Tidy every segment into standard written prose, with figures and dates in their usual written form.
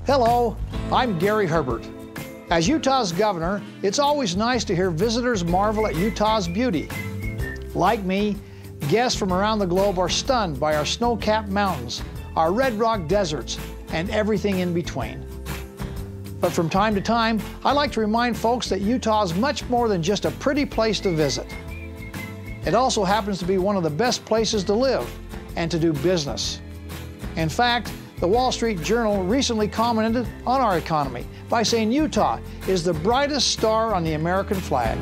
Hello, I'm Gary Herbert. As Utah's governor, it's always nice to hear visitors marvel at Utah's beauty. Like me, guests from around the globe are stunned by our snow-capped mountains, our red rock deserts, and everything in between. But from time to time, I like to remind folks that Utah is much more than just a pretty place to visit. It also happens to be one of the best places to live and to do business. In fact, the Wall Street Journal recently commented on our economy by saying Utah is the brightest star on the American flag.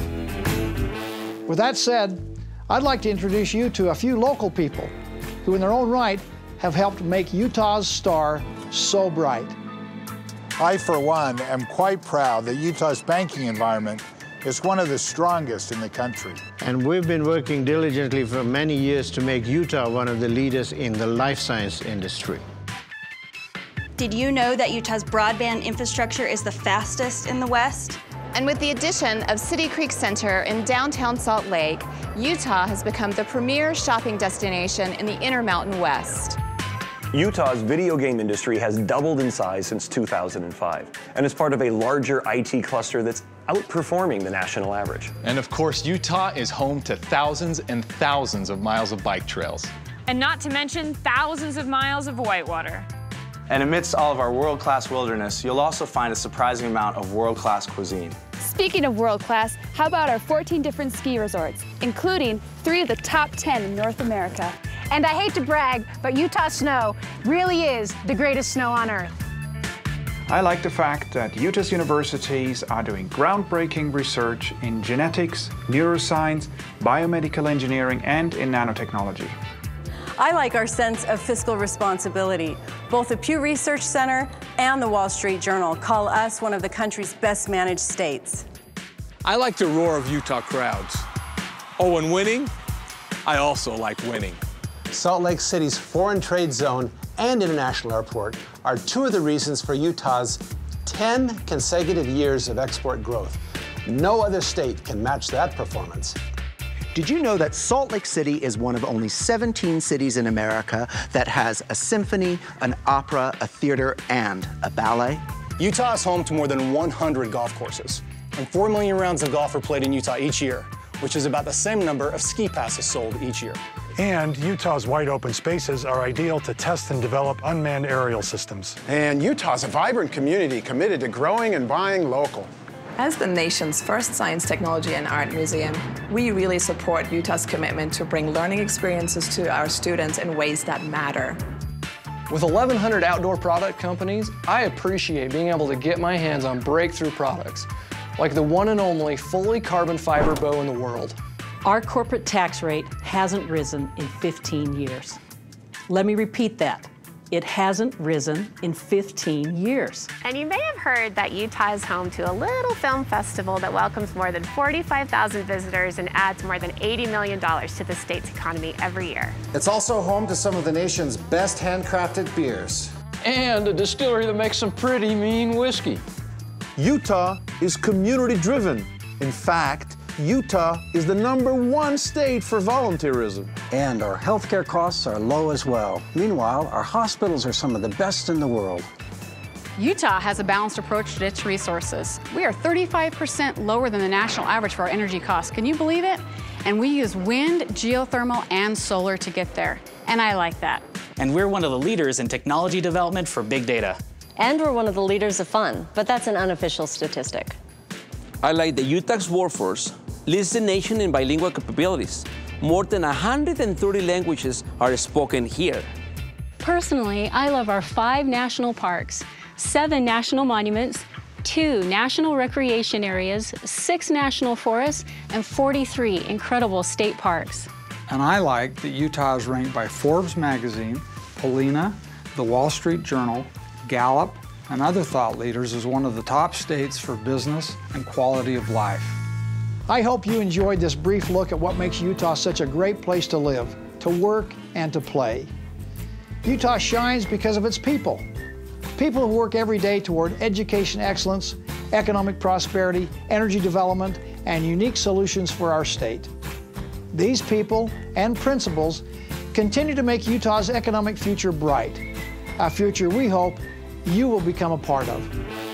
With that said, I'd like to introduce you to a few local people who in their own right have helped make Utah's star so bright. I, for one, am quite proud that Utah's banking environment is one of the strongest in the country. And we've been working diligently for many years to make Utah one of the leaders in the life science industry. Did you know that Utah's broadband infrastructure is the fastest in the West? And with the addition of City Creek Center in downtown Salt Lake, Utah has become the premier shopping destination in the Intermountain West. Utah's video game industry has doubled in size since 2005 and is part of a larger IT cluster that's outperforming the national average. And of course, Utah is home to thousands and thousands of miles of bike trails. And not to mention thousands of miles of whitewater. And amidst all of our world-class wilderness, you'll also find a surprising amount of world-class cuisine. Speaking of world-class, how about our 14 different ski resorts, including 3 of the top 10 in North America? And I hate to brag, but Utah snow really is the greatest snow on Earth. I like the fact that Utah's universities are doing groundbreaking research in genetics, neuroscience, biomedical engineering, and in nanotechnology. I like our sense of fiscal responsibility. Both the Pew Research Center and the Wall Street Journal call us one of the country's best managed states. I like the roar of Utah crowds. Oh, and winning? I also like winning. Salt Lake City's foreign trade zone and international airport are 2 of the reasons for Utah's 10 consecutive years of export growth. No other state can match that performance. Did you know that Salt Lake City is one of only 17 cities in America that has a symphony, an opera, a theater, and a ballet? Utah is home to more than 100 golf courses, and 4 million rounds of golf are played in Utah each year, which is about the same number of ski passes sold each year. And Utah's wide open spaces are ideal to test and develop unmanned aerial systems. And Utah's a vibrant community committed to growing and buying local. As the nation's first science, technology, and art museum, we really support Utah's commitment to bring learning experiences to our students in ways that matter. With 1,100 outdoor product companies, I appreciate being able to get my hands on breakthrough products, like the one and only fully carbon fiber bow in the world. Our corporate tax rate hasn't risen in 15 years. Let me repeat that. It hasn't risen in 15 years. And you may have heard that Utah is home to a little film festival that welcomes more than 45,000 visitors and adds more than $80 million to the state's economy every year. It's also home to some of the nation's best handcrafted beers. And a distillery that makes some pretty mean whiskey. Utah is community-driven. In fact, Utah is the #1 state for volunteerism. And our healthcare costs are low as well. Meanwhile, our hospitals are some of the best in the world. Utah has a balanced approach to its resources. We are 35% lower than the national average for our energy costs. Can you believe it? And we use wind, geothermal, and solar to get there. And I like that. And we're one of the leaders in technology development for big data. And we're one of the leaders of fun, but that's an unofficial statistic. I like that Utah's workforce leads the nation in bilingual capabilities. More than 130 languages are spoken here. Personally, I love our 5 national parks, 7 national monuments, 2 national recreation areas, 6 national forests, and 43 incredible state parks. And I like that Utah is ranked by Forbes magazine, Polina, the Wall Street Journal, Gallup, and other thought leaders as one of the top states for business and quality of life. I hope you enjoyed this brief look at what makes Utah such a great place to live, to work, and to play. Utah shines because of its people. People who work every day toward education excellence, economic prosperity, energy development, and unique solutions for our state. These people and principles continue to make Utah's economic future bright, a future we hope you will become a part of.